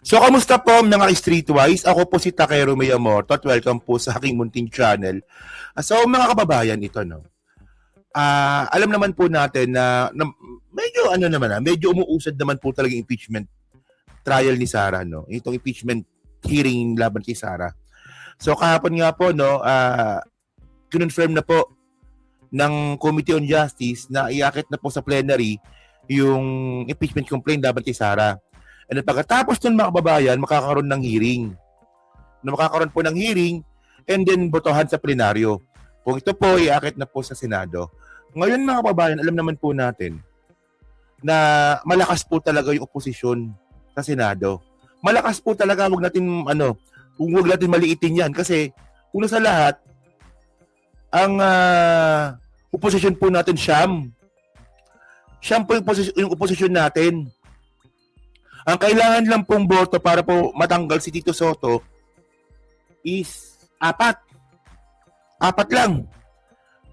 So, kamusta po mga Streetwise? Ako po si Takero Miyamoto at welcome po sa aking munting channel. So, mga kababayan, ito no. Alam naman po natin na medyo medyo umuusad naman po talaga yung impeachment trial ni Sara, no. Itong impeachment hearing laban kay Sara. So, kahapon nga po, no, kinonfirm na po ng Committee on Justice na iakit na po sa plenary yung impeachment complaint laban kay Sara. And pagkatapos nun mga kababayan, makakaroon ng hearing. Makakaroon po ng hearing and then botohan sa plenaryo. Kung ito po, iakit na po sa Senado. Ngayon mga kababayan, alam naman po natin na malakas po talaga yung oposisyon sa Senado. Malakas po talaga, huwag natin maliitin yan. Kasi una sa lahat, ang oposisyon po natin Siyam po yung oposisyon natin. Ang kailangan lang pong boto para po matanggal si Tito Sotto is 4. 4 lang.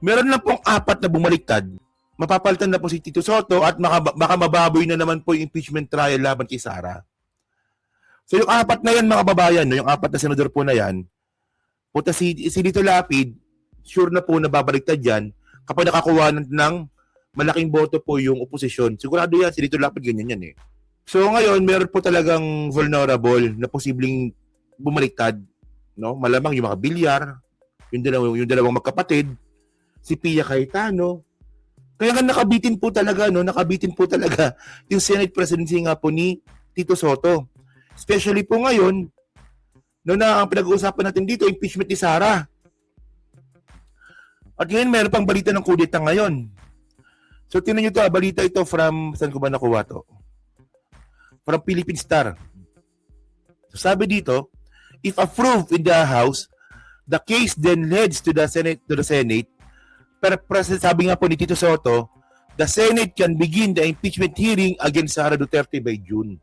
Meron lang pong 4 na bumaliktad. Mapapalitan na po si Tito Sotto at baka mababoy na naman po yung impeachment trial laban kay Sara. So yung 4 na yan mga babayan, no? Yung 4 na senador po na yan, puta si Lito Lapid, sure na po na babaliktad yan kapag nakakuha ng malaking boto po yung oposisyon. Sigurado yan, si Lito Lapid ganyan yan eh. So ngayon, meron po talagang vulnerable na posibleng bumaliktad, no? Malamang yung mga Bilyar, yung dalawang magkapatid, si Pia Cayetano. Kaya nga nakabitin po talaga yung Senate presidency nga po ni Tito Sotto. Especially po ngayon, no, na ang pinag-uusapan natin dito, impeachment ni Sara. At ngayon, meron pang balita ng kudeta ngayon. So tingnan nyo to, balita ito from, saan ko ba nakuha to? From Philippine Star. So, sabi dito, if approved in the House, the case then leads to the Senate. Pero sabi nga po ni Tito Sotto, the Senate can begin the impeachment hearing against Sara Duterte by June.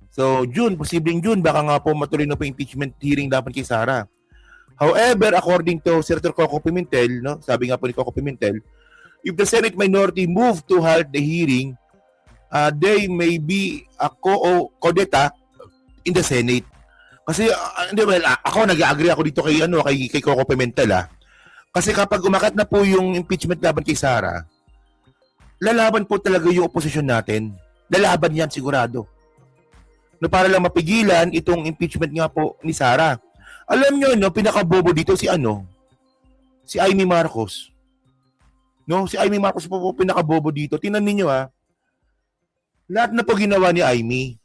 So, posibleng June, baka nga po matuloy na po impeachment hearing laban kay Sara. However, according to Senator Coco Pimentel, no, sabi nga po ni Coco Pimentel, if the Senate minority move to halt the hearing, they may be a kudeta in the Senate. Kasi ako nag-agree ako dito kay Coco Pimentel Kasi kapag umakat na po yung impeachment laban kay Sara, lalaban po talaga yung opposition natin. Lalaban yan sigurado. No, para lang mapigilan itong impeachment nga po ni Sara. Alam nyo, no, pinakabobo dito si Amy Marcos. No, si Amy Marcos po pinakabobo dito. Tingnan niyo lahat na po ginawa ni Amy.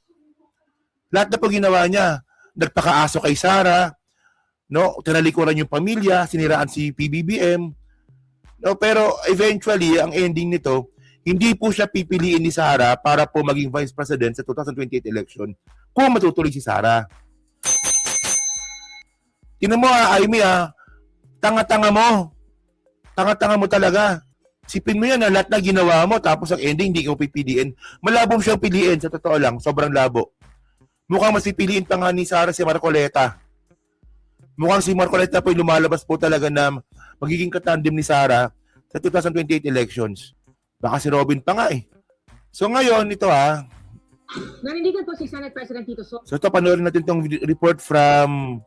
Lahat na po ginawa niya. Nagpakaaso kay Sara, no, tinalikuran yung pamilya, siniraan si PBBM. No, pero eventually, ang ending nito, hindi po siya pipiliin ni Sara para po maging vice president sa 2028 election kung matutuloy si Sara. Tingnan mo Amy tanga-tanga mo. Tanga-tanga mo talaga. Sipin mo yan lahat na ginawa mo tapos ang ending hindi ka pipiliin. Malabong siyang piliin, sa totoo lang, sobrang labo. Mukhang mas pipiliin pa nga ni Sara si Marcoleta. Mukhang si Marcoleta po lumalabas po talaga na magiging katandem ni Sara sa 2028 elections. Baka si Robin pa nga eh. So ngayon, ito Nanindigan po si Senate President Tito Sotto. So ito, panoorin natin itong report from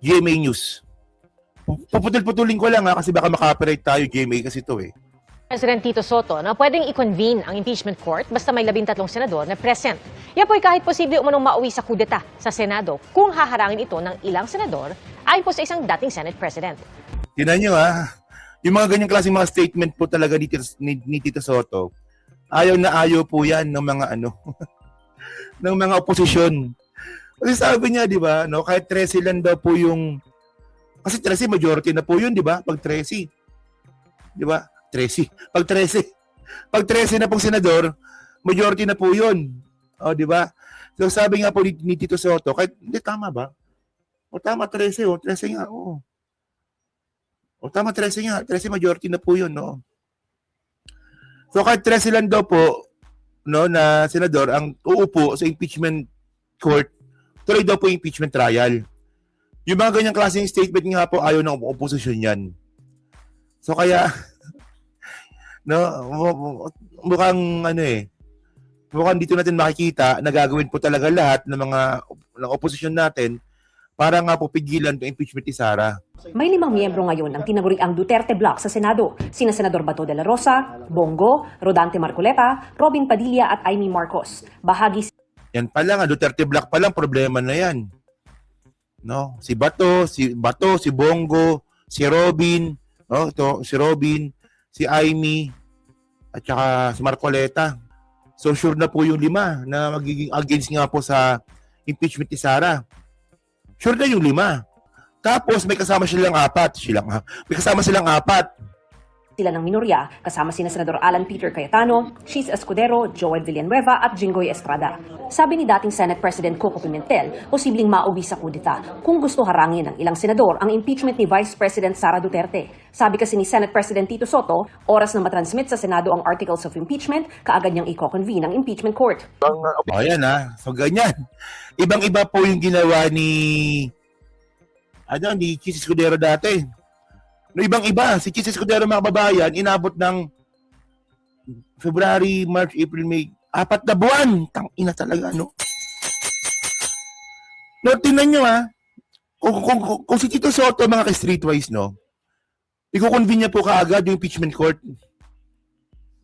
GMA News. Puputul-putulin ko lang kasi baka maka-copyright tayo GMA kasi ito eh. President Tito Sotto na pwedeng i-convene ang impeachment court basta may 13 senador na present. Yan po'y kahit posible umunong mauwi sa kudeta sa Senado kung haharangin ito ng ilang senador ayon po sa isang dating Senate President. Tingnan nyo yung mga ganyang klaseng mga statement po talaga ni Tito Sotto, ayaw na ayaw po yan ng mga ng mga oposisyon. Kasi sabi niya, di ba, no, kahit 13 lang daw po yung, kasi 13 majority na po yun, di ba, pag 13. Di ba? 13. Pag 13 na pong senador, majority na po 'yun. O, di ba? So sabi nga po ni Tito Sotto, kahit hindi tama ba? O tama 13, 13 nga, oo. O tama 13 nga, 13 majority na po 'yun, no. So kahit 13 lang daw po, no, na senador ang uupo sa impeachment court, tuloy daw po impeachment trial. Yung mga ganyang klaseng statement nga po ayaw ng opposition 'yan. So kaya no, mukhang mukhang dito natin makikita na gagawin po talaga lahat ng mga ng oposisyon natin para nga po pigilan ang impeachment ni Sara. May 5 miyembro ngayon ng tinaguriang Duterte Block sa Senado, sina Senador Bato de la Rosa, Bongo, Rodante Marcoleta, Robin Padilla at Amy Marcos. Bahagi Yan pa lang, Duterte Black pa lang, problema na yan. No? Si Bato, si Bongo, si Robin, no? Ito, si Robin, si Amy, at saka si Marcoleta. So sure na po yung 5 na magiging against nga po sa impeachment ni Sara. Sure na yung 5. Tapos may kasama silang 4. May kasama silang 4. sila ng minorya, kasama sina Senador Alan Peter Cayetano, Cheese Escudero, Joel Villanueva at Jinggoy Estrada. Sabi ni dating Senate President Coco Pimentel, posibleng mauwi sa kudeta kung gusto harangin ng ilang senador ang impeachment ni Vice President Sara Duterte. Sabi kasi ni Senate President Tito Soto, oras na matransmit sa Senado ang Articles of Impeachment, kaagad niyang i-convene ang impeachment court. O yan so ganyan. Ibang-iba po yung ginawa ni Cheese Escudero dati. No, ibang-iba. Si Cheese Escudero, mga kababayan, inabot ng February, March, April, May. 4 na buwan. Tangina talaga, no? No, tingnan nyo, Kung si Tito Soto, mga ka-streetwise, no? I-convene niya po kaagad yung impeachment court.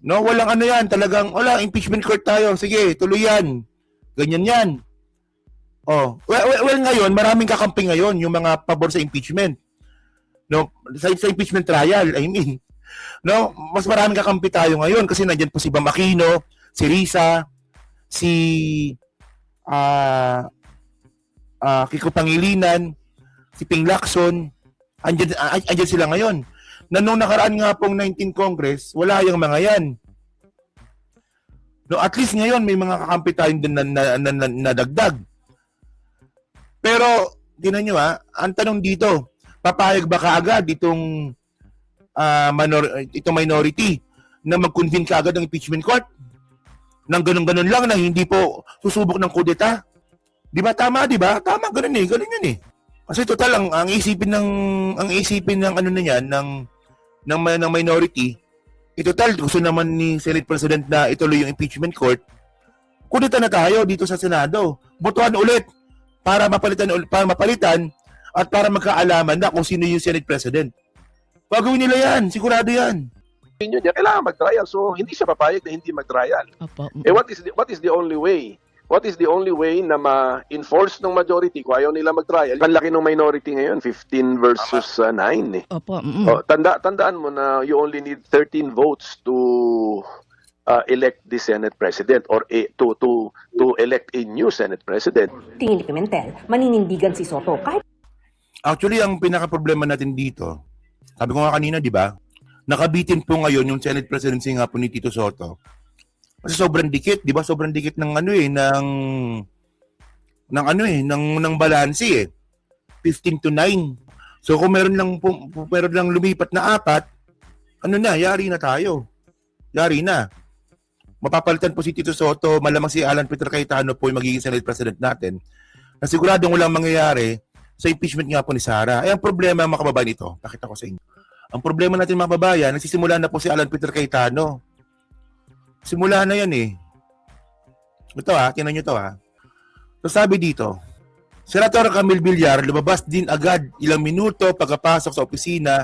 No, walang yan. Talagang, wala, impeachment court tayo. Sige, tuloy yan. Ganyan yan. Oh, well, ngayon, maraming kakampi ngayon yung mga pabor sa impeachment. No, sa impeachment trial, I mean. No, mas maraming kakampi tayo ngayon kasi nandiyan po si Bam Aquino, si Risa, si Kiko Pangilinan, si Ping Lacson. Andiyan sila ngayon. Na nung nakaraan nga pong 19 Congress, wala yung mga yan. No, at least ngayon may mga kakampi tayong na dagdag. Pero, tinan nyo ang tanong dito, papayag ba kaagad itong minority na mag-convene kaagad ng impeachment court? Nang ganun-ganun lang na hindi po susubok ng kudeta? Di ba tama, di ba? Tama, ganun yun eh. Kasi total ang isipin ng ano na yan ng minority, total gusto naman ni Senate President na ituloy yung impeachment court. Kudeta na tayo dito sa Senado. Botohan ulit para mapalitan at para magkaalaman na kung sino yung Senate President. Gagawin nila yan, sigurado yan. Niya kailangan mag-trial, so hindi siya papayag na hindi mag-trial. Opo. What is the only way? What is the only way na ma-enforce ng majority kung ayaw nila mag-trial? Ang laki ng minority ngayon, 15 versus 9 eh. Opo. Tandaan mo na you only need 13 votes to elect the Senate President or to elect a new Senate President. Tingin ni Pimentel, maninindigan si Soto kahit Actually, ang pinaka-problema natin dito, sabi ko nga kanina, di ba? Nakabitin po ngayon yung Senate presidency nga po ni Tito Soto. Kasi sobrang dikit, di ba? Sobrang dikit ng ng balanse 15 to 9. So kung meron lang lumipat na 4, yari na tayo. Yari na. Mapapalitan po si Tito Soto, malamang si Alan Peter Cayetano po yung magiging Senate President natin. Na siguradong walang mangyayari sa impeachment nga po ni Sara. Ay, ang problema, mga kababayan, ito, pakita ko sa inyo. Ang problema natin, mga kababayan, nagsisimula na po si Alan Peter Cayetano. Simula na yan eh. Ito tinan nyo ito So sabi dito, Senator Camille Villar lumabas din agad ilang minuto pagkapasok sa opisina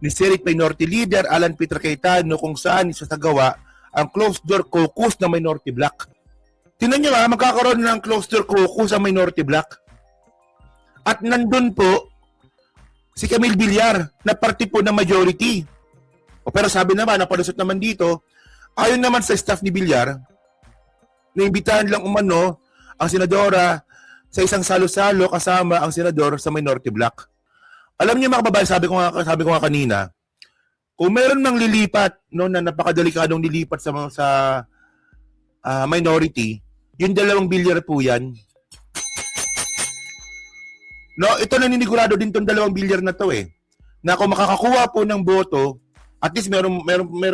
ni Senate Minority Leader Alan Peter Cayetano kung saan isasagawa ang closed-door caucus ng Minority Bloc. Tingnan nyo magkakaroon ng closed-door caucus ang Minority Bloc. At nandun po si Camille Villar na parte po ng majority. Pero sabi naman, napalusot naman dito, ayon naman sa staff ni Villar, naimbitahan lang umano ang senadora sa isang salo-salo kasama ang senador sa Minority Bloc. Alam niyo mga kababayan, sabi ko nga kanina, kung meron nang lilipat, na napakadelikadong lilipat sa minority, yung 2 Villar po yan. No, ito naninigurado din tong 2 Villar na to na kung makakakuha po ng boto, at least merong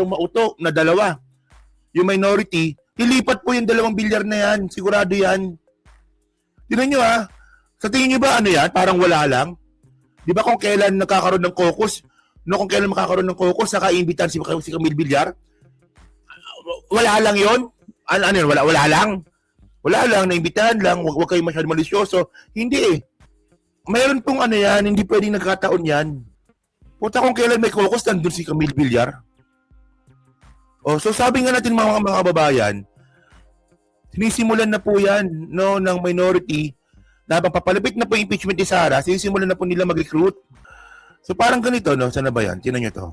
mauto na 2. Yung minority, lilipat po yung 2 Villar na yan. Sigurado yan. Tingnan nyo Sa tingin nyo ba yan? Parang wala lang. Di ba kung kailan nakakaroon ng caucus? Kung kailan makakaroon ng caucus, nakaimbitahan si Camille Villar? Wala lang yon. Ano yun? Wala lang. Wala lang, naimbitahan lang, wag kayo masyadong malisyoso. Hindi eh. Mayroon pong ano yan, hindi pwedeng nagkataon yan. Puta kung kailan may caucus, nandun si Camille Villar. Oh, so sabi nga natin mga kababayan, sinisimulan na po yan no, ng minority na habang papalapit na po yung impeachment ni Sara, sinisimulan na po nila mag-recruit. So parang ganito, no? Sana ba yan? Tinan nyo to.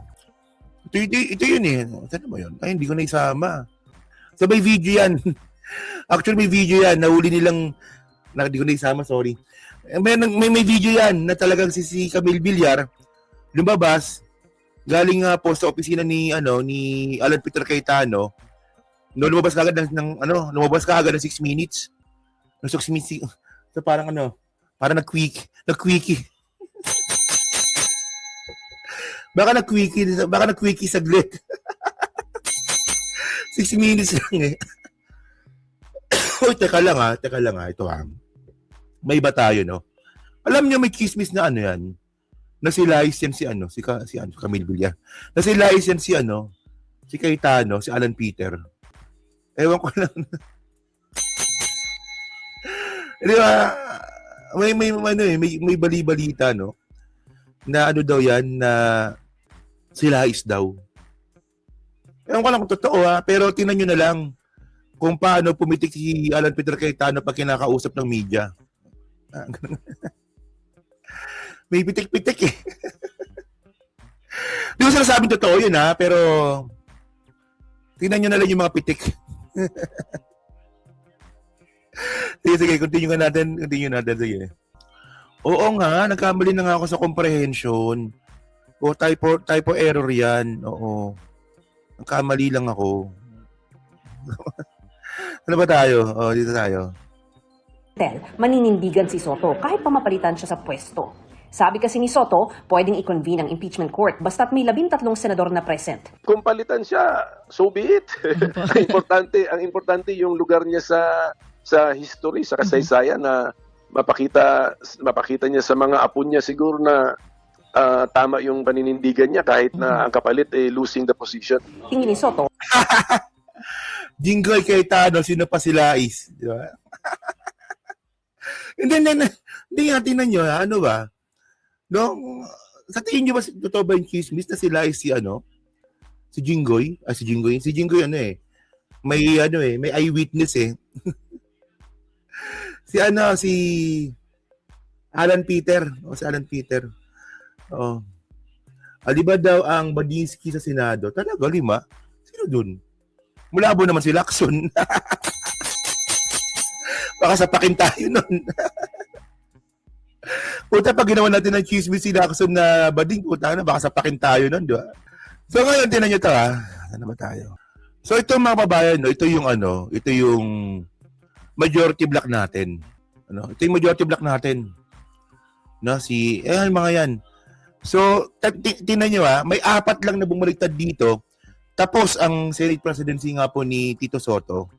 Ito yun eh. Sana ba yun? Ay, hindi ko na isama. So may video yan. Actually, may video yan. Nahuli nilang, hindi ko na isama, sorry. May video yan na talagang si Camille Villar lumabas galing nga po sa opisina ni Alan Peter Cayetano. No, lumabas ka agad ng 6 minutes. No, 6 minutes. So parang parang nag-quickie. Baka nag-quickie saglit. 6 minutes lang eh. Uy, teka lang ito May iba tayo, no? Alam niyo may chismis na yan, na si license si Camille Villar. Na si license si Cayetano, si Alan Peter. Ewan ko lang. Di ba? May bali-balita, no? Na daw yan, na sila is daw. Ewan ko lang kung totoo pero tingnan nyo na lang kung paano pumitik si Alan Peter Cayetano pag kinakausap ng media. May pitik-pitik eh. Di ko sinasabing totoo yun pero tingnan nyo na lang yung mga pitik. Sige, continue natin, sige. Oo nga, nagkamali na nga ako sa comprehension. O typo error yan. Oo. Nagkamali lang ako. Ano ba tayo? Dito tayo. Maninindigan si Soto kahit pa mapalitan siya sa pwesto. Sabi kasi ni Soto, pwedeng i-convene ang impeachment court basta't may 13 senador na present. Kung palitan siya, so be it. ang importante yung lugar niya sa history, sa kasaysayan na mapakita niya sa mga apo niya siguro na tama yung paninindigan niya kahit na ang kapalit losing the position. Tingin ni Soto, Jinggoy Cayetano, sino pa sila is? Di ba? Hindi nga, tingnan nyo, ano ba? No, sa tingin nyo ba, totoo ba yung chismis na sila is si Jinggoy? Si Jinggoy may eyewitness eh. si Alan Peter. Si Alan Peter. Aliba daw ang Badinsky sa Senado. Talaga, 5? Sino dun? Mulabo naman si Lacson. Baka sapakin tayo nun. Puta, pag ginawa natin ng chismis si Lacson na bading, puta na, baka sapakin tayo nun, di ba? So ngayon, tinan nyo ito Ano ba tayo? So ito mga babayan, ito yung majority block natin. Ito yung majority block natin. No, mga yan. So, tinan nyo may 4 lang na bumaliktad dito. Tapos, ang Senate presidency nga po ni Tito Soto.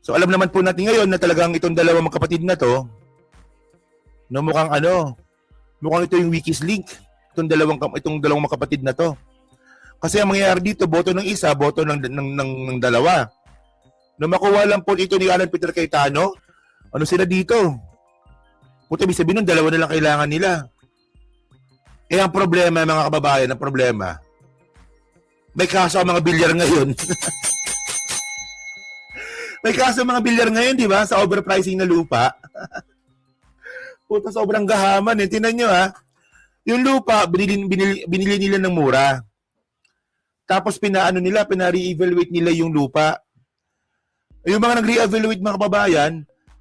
So, alam naman po natin ngayon na talagang itong dalawang magkapatid na to, no, mukhang ito yung weakest link. Itong dalawang magkapatid na to. Kasi ang mangyayari dito, boto ng isa, boto ng dalawa. No, makuha lang po ito ni Alan Peter Cayetano, ano sila dito? Puta, ibig sabihin nun, 2 na lang kailangan nila. Ang problema, mga kababayan, may kaso ang mga bilyar ngayon. May kaso ang mga bilyar ngayon, di ba? Sa overpricing na lupa. Puta, sobrang gahaman eh. Tingnan nyo yung lupa, binili nila ng mura. Tapos pina-re-evaluate nila yung lupa. Yung mga nag-re-evaluate mga kababayan,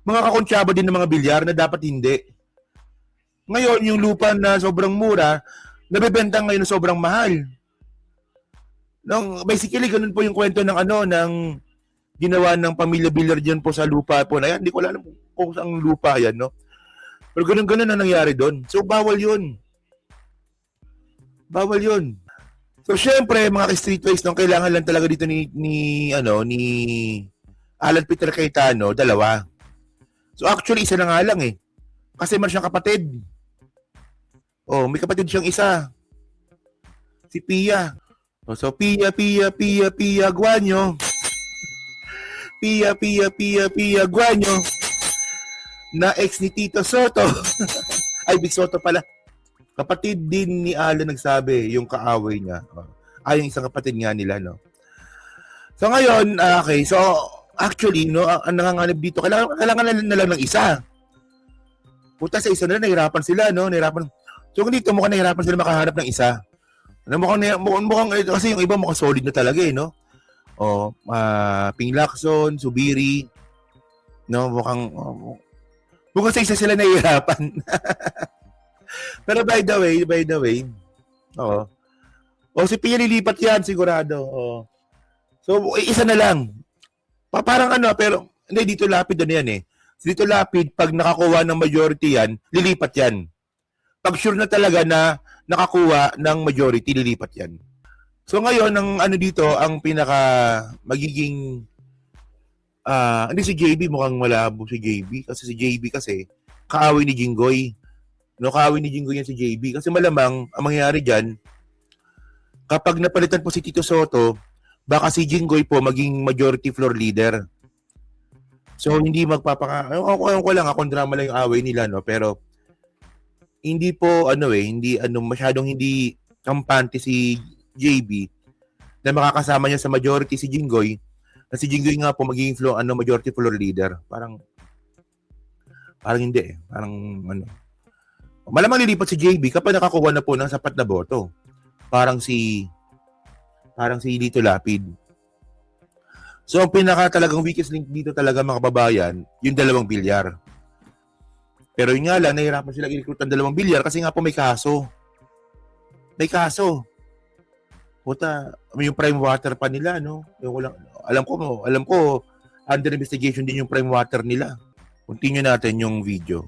mga kakonsyaba din ng mga bilyar na dapat hindi. Ngayon, yung lupa na sobrang mura, nabebenta ngayon na sobrang mahal. Basically, ganun po yung kwento ng ginawa ng pamilya Villar dyan po sa lupa po na yan. Hindi ko alam kung saan lupa yan, no? Pero ganun ang nangyari doon. So, bawal yun. So, syempre, mga streetwise, kailangan lang talaga dito ni Alan Peter Cayetano, 2. So, actually, isa na nga lang eh. Kasi meron siyang kapatid. May kapatid siyang isa. Si Pia. So, Pia Guanyo. Pia Guanyo na ex ni Tito Soto. Ay, Big Soto pala. Kapatid din ni Alan nagsabi, yung kaaway niya. Yung isang kapatid nga nila, no? So ngayon, okay. So, actually, no, ang nanganganib dito, kailangan na lang ng isa. Puta, sa isa na nahirapan sila, no? So, dito mukhang nahirapan sila makahanap ng isa. Mukhang, kasi yung iba mukhang solid na talaga, eh, no? Ping Lacson, Subiri, no? Mukhang sa isa sila nahihirapan. Pero by the way, si Pia lilipat yan, sigurado. So, isa na lang. Parang pero, hindi, dito Lapid yan eh. Dito Lapid, pag nakakuha ng majority yan, lilipat yan. Pag sure na talaga na nakakuha ng majority, lilipat yan. So ngayon, ang pinaka magiging, hindi si JB, mukhang malabo si JB. Kasi si JB kaaway ni Jinggoy. No, kaaway ni Jinggoy yan si JB. Kasi malamang, ang mangyayari dyan, kapag napalitan po si Tito Soto, baka si Jinggoy po maging majority floor leader. So, hindi ewan ko lang, akong drama lang yung away nila, no? Pero, hindi po, masyadong hindi kampante si JB na makakasama niya sa majority si Jinggoy, na si Jinggoy nga po magiging majority floor leader. Parang hindi eh. Malamang lilipat si JB kapag nakakuha na po ng sapat na boto. Parang si Lito Lapid. So, ang talagang weakest link dito talaga mga kababayan, yung 2 bilyar. Pero yun nga lang, nahirapan sila i-recruit ng 2 bilyar kasi nga po may kaso. Puta, yung prime water pa nila, no? Alam ko, under investigation din yung prime water nila. Continue natin yung video.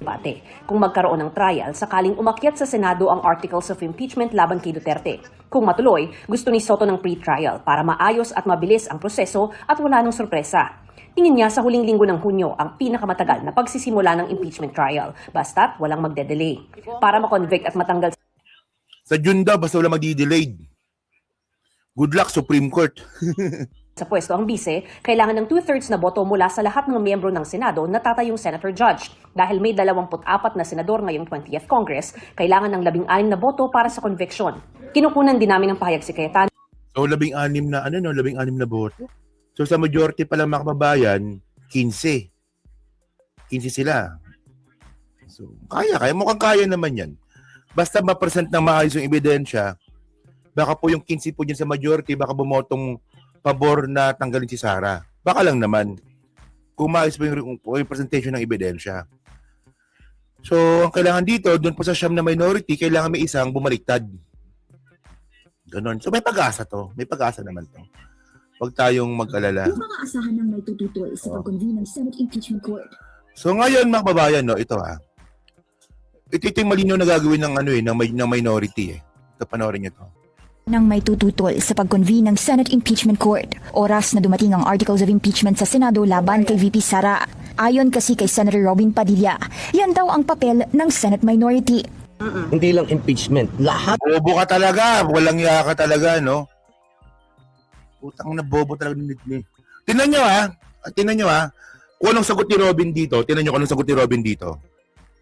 Debate kung magkaroon ng trial sakaling umakyat sa Senado ang articles of impeachment laban kay Duterte. Kung matuloy, gusto ni Soto ng pre-trial para maayos at mabilis ang proseso at wala ng sorpresa. Tingin niya sa huling linggo ng Hunyo ang pinakamatagal na pagsisimula ng impeachment trial, basta't walang magde-delay. Para makonvict at matanggal Sa June daw, basta wala magdi-delayed. Good luck, Supreme Court. sa pwesto ang bise, kailangan ng 2/3 na boto mula sa lahat ng miyembro ng Senado na tatayong Senator Judge. Dahil may 24 na senador ngayong 20th Congress, kailangan ng 16 na boto para sa conviction. Kinukunan din namin ng pahayag si Cayetano. So, 16 na boto. So, sa majority pa lang mga kababayan, 15. 15 sila. So, kaya. Mukhang kaya naman yan. Basta ma-present ng maayos yung ebidensya, baka po yung 15 po dyan sa majority, baka bumotong pabor na tanggalin si Sara. Baka lang naman. Kung maayos po yung presentation ng ebidensya. So, ang kailangan dito, doon po sa siyam na minority, kailangan may isang bumaliktad. Ganon. So, may pag-asa to. May pag-asa naman to. Huwag tayong mag-alala. Yung mga asahan ng may tututol sa pag-convene ng Senate Impeachment Court. So, ngayon, mga kababayan, no, ito Ito yung malinaw na gagawin ng minority eh. Ito, panoorin nyo to. Nang may tututol sa pag-convene ng Senate Impeachment Court. Oras na dumating ang articles of impeachment sa Senado laban kay VP Sara. Ayon kasi kay Senator Robin Padilla, yan daw ang papel ng Senate minority. Hindi lang impeachment, lahat. Bobo ka talaga. Walang iya ka talaga, no? Putang na bobo talaga ni. Tingnan nyo kung anong sagot ni Robin dito. Tingnan nyo kung anong sagot ni Robin dito.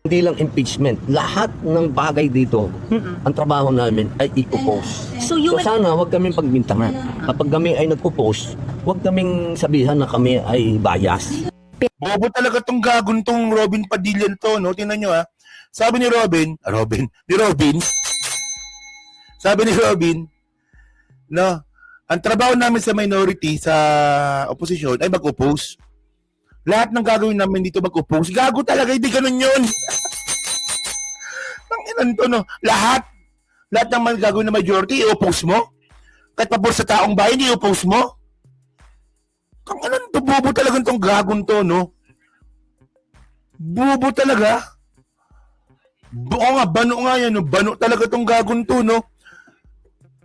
Hindi lang impeachment, lahat ng bagay dito, ang trabaho namin ay i-oppose. So sana wag kaming pagbintangan. Kapag kami ay nag-oppose, wag kaming sabihan na kami ay bias. Bobo talaga tong gagon tong Robin Padilla to, no? Tingnan nyo Sabi ni Robin, sabi ni Robin, no, ang trabaho namin sa minority, sa opposition, ay mag-oppose. Lahat ng gagawin namin dito mag-oppose. Gago talaga, hindi ganun yun. Tanginan to, no? Lahat ng gagawin na majority, i-oppose mo? Kahit pabor sa taong bayan, i-oppose mo? Tanginan to, bobo talaga tong gagon to, no? Bobo talaga. Bano nga yan, no? Bano talaga tong gagon to, no?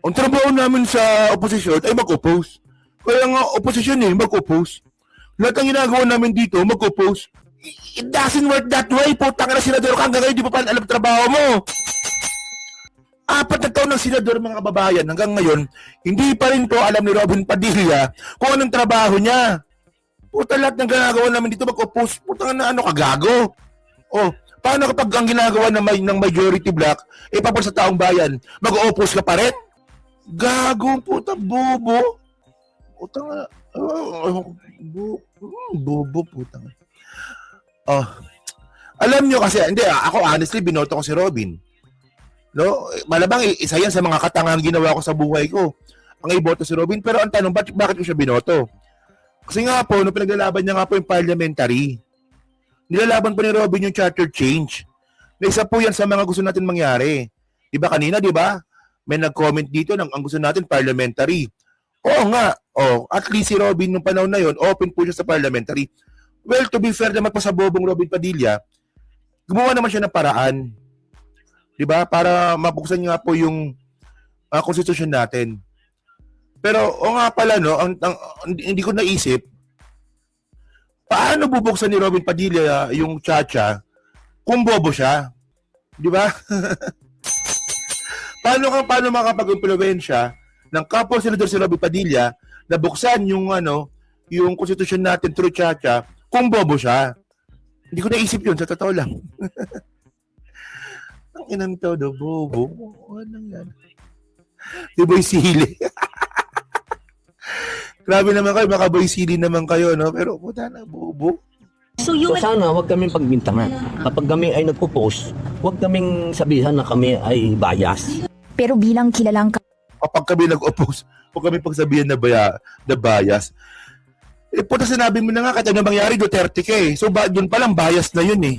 Ang trabaho namin sa opposition ay mag-oppose. Kaya nga, opposition mag-oppose. Lahat ang ginagawa namin dito, mag-oppose. It doesn't work that way. Putang na senador ka hanggang ngayon, di pa pa alam trabaho mo. 4 na taon ng senador, mga kababayan, hanggang ngayon, hindi pa rin po alam ni Robin Padilla kung anong trabaho niya. Puta, lahat ng ginagawa namin dito, mag-oppose. Puta na, ano, kagago. O, paano kapag ang ginagawa ng majority black, papal sa taong bayan, mag-oppose ka pa rin? Gago, puta, bobo. Puta nga, bobo, puta nga. Oh, alam nyo kasi, hindi, ako honestly, binoto ko si Robin. No, malabang isa yan sa mga katangang ginawa ko sa buhay ko. Ang iboto si Robin, pero ang tanong, bakit ko siya binoto? Kasi nga po, nung pinaglalaban niya nga po yung parliamentary, nilalaban po ni Robin yung charter change. Na isa po yan sa mga gusto natin mangyari. Diba kanina, diba? May nag-comment dito ng ang gusto natin parliamentary. Oo nga, at least si Robin nung panahon na yon, open po siya sa parliamentary. Well, to be fair naman pa sa bobong Robin Padilla, gumawa naman siya ng paraan. Diba? Para mabuksan nga po yung konstitusyon natin. Pero, nga pala, no, hindi ko naisip, paano bubuksan ni Robin Padilla yung Chacha kung bobo siya? Diba? paano makapag-impluwensya ng kapwa senador si Robin Padilla na buksan yung, yung konstitusyon natin through Chacha kung bobo siya? Hindi ko naisip yun, sa totoo lang. Ang inang todo, bobo. Anong yan? Di Boy Sili. Grabe naman kayo, maka Boy Sili naman kayo, no? Pero puta na, bobo. So sana huwag kaming pagbintangan. Kapag kami ay nagpo-post, huwag kaming sabihan na kami ay bias. Pero bilang kilalang Kapag kami nag-oppose, huwag kami pagsabihan na bias. Puta, sinabi mo na nga, kahit ano mangyari, Duterte ka eh. So, doon palang bias na yun eh.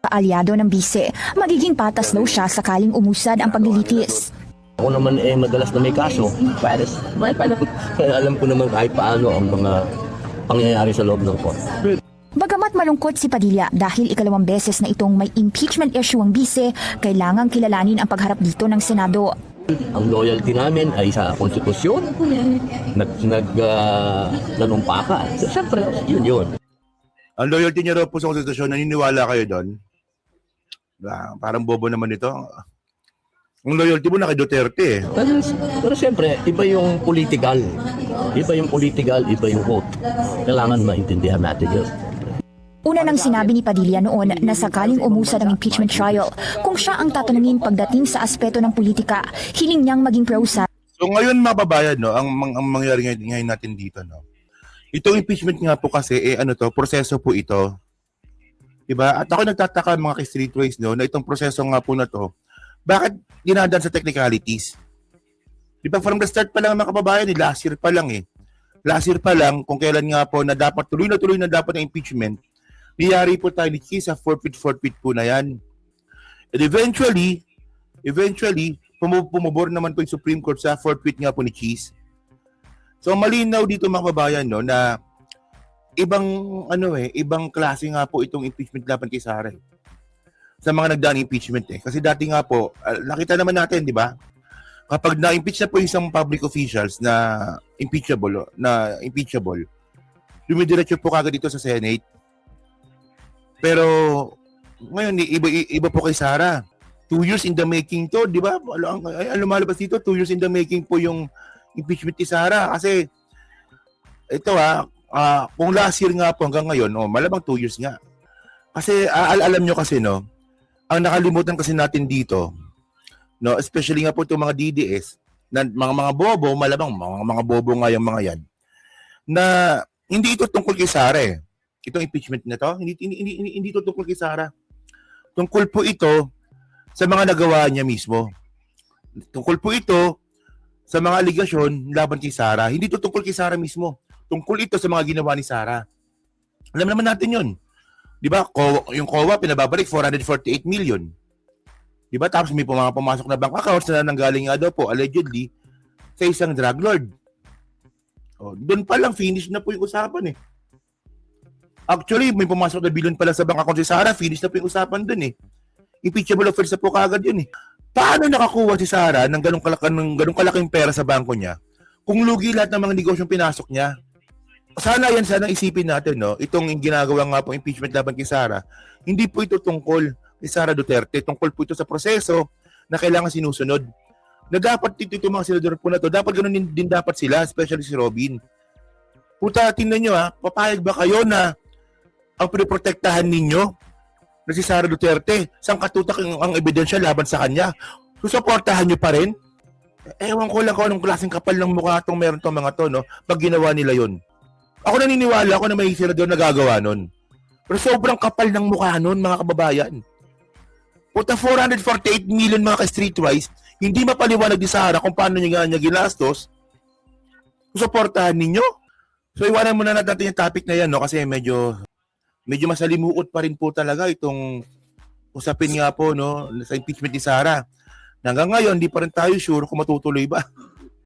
kaalyado ng bise, magiging patas daw siya sakaling umusad ang paglilitis. Ako naman madalas na may kaso. Kaya alam ko naman kahit paano ang mga pangyayari sa loob ng court. Bagamat malungkot si Padilla dahil ikalawang beses na itong may impeachment issue ang bise, kailangang kilalanin ang pagharap dito ng Senado. Ang loyalty namin ay sa konstitusyon. Nanumpaka. Siyempre, yun. Ang loyalty niya raw po sa konstitusyon, naniniwala kayo doon? Parang bobo naman ito. Ang loyalty mo na kay Duterte eh. Pero siyempre, iba yung political. Iba yung vote. Kailangan maintindihan natin yun. Una nang sinabi ni Padilla noon na sakaling umusad ang impeachment trial, kung siya ang tatanungin pagdating sa aspeto ng politika, hiling niyang maging pro-sa. So ngayon mga babayan, no, ang mangyari ngayon natin dito, no. Itong impeachment nga po kasi proseso po ito. Diba? At ako nagtataka mga kay-streetways, no, na itong proseso nga po na to, bakit dinadaan sa technicalities? Diba from the start pa lang mga kababayan, last year pa lang eh. Last year pa lang, kung kailan nga po na dapat tuloy na dapat ng impeachment, niyari po tayo ni Cheese sa forfeit po na yan. And eventually, pumubor naman po yung Supreme Court sa forfeit nga po ni Cheese. So malinaw dito mga kababayan, no, na ibang klase nga po itong impeachment laban kay Sara. Sa mga nagdaang impeachment eh. Kasi dati nga po, nakita naman natin, di ba? Kapag na-impeach na po yung isang public officials na impeachable, dumidiretso po kagad dito sa Senate. Pero ngayon, iba po kay Sara. 2 years in the making to, di ba? Lumalabas dito, 2 years in the making po yung impeachment ni Sara. Kasi ito kung last year nga po hanggang ngayon, malabang 2 years nga. Kasi alam nyo kasi, no, ang nakalimutan kasi natin dito, no, especially nga po itong mga DDS, na mga bobo, malabang mga bobo nga yung mga yan, na hindi ito tungkol kay Sara eh. Itong impeachment na to, hindi ito tungkol kay Sara. Tungkol po ito sa mga nagawa niya mismo. Tungkol po ito sa mga aligasyon laban kay Sara. Hindi ito tungkol kay Sara mismo. Tungkol ito sa mga ginawa ni Sara. Alam naman natin yun. Di ba? Yung COA, pinababalik 448 million. Di ba? Tapos may mga pumasok na bank accounts na nanggaling nga daw po, allegedly, sa isang drug lord. Doon pa lang, finish na po yung usapan eh. Actually, may pumasok na billion pala sa bank account si Sara, finish na po yung usapan doon eh. Impeachable offense na po kagad yun eh. Paano nakakuha si Sara ng ganong kalaking pera sa bangko niya kung lugi lahat ng mga negosyong pinasok niya? Sana isipin natin, no, itong ginagawa nga po impeachment laban kay Sara, hindi po ito tungkol ni Sara Duterte tungkol po ito sa proseso na kailangan sinusunod. Na dapat dito itong mga senador po na to, dapat ganun din dapat sila, especially si Robin. Puta, tingnan nyo papayag ba kayo na ang pinoprotektahan ninyo na si Sara Duterte, sangkatutak ang ebidensya laban sa kanya, susuportahan nyo pa rin? Ewan ko lang kung anong klaseng kapal ng mukha itong meron itong mga to, no? Pag ginawa nila yon. Ako naniniwala ako na may senador na gagawa nun. Pero sobrang kapal ng mukha nun, mga kababayan. Puta, 448 million mga ka-streetwise, hindi mapaliwanag ni Sara kung paano niya ginastos, susuportahan ninyo? So iwanan muna natin yung topic na yan, no? Kasi medyo masalimuot pa rin po talaga itong usapin nga po, no, sa impeachment ni Sara. Hanggang ngayon, di pa rin tayo sure kung matutuloy ba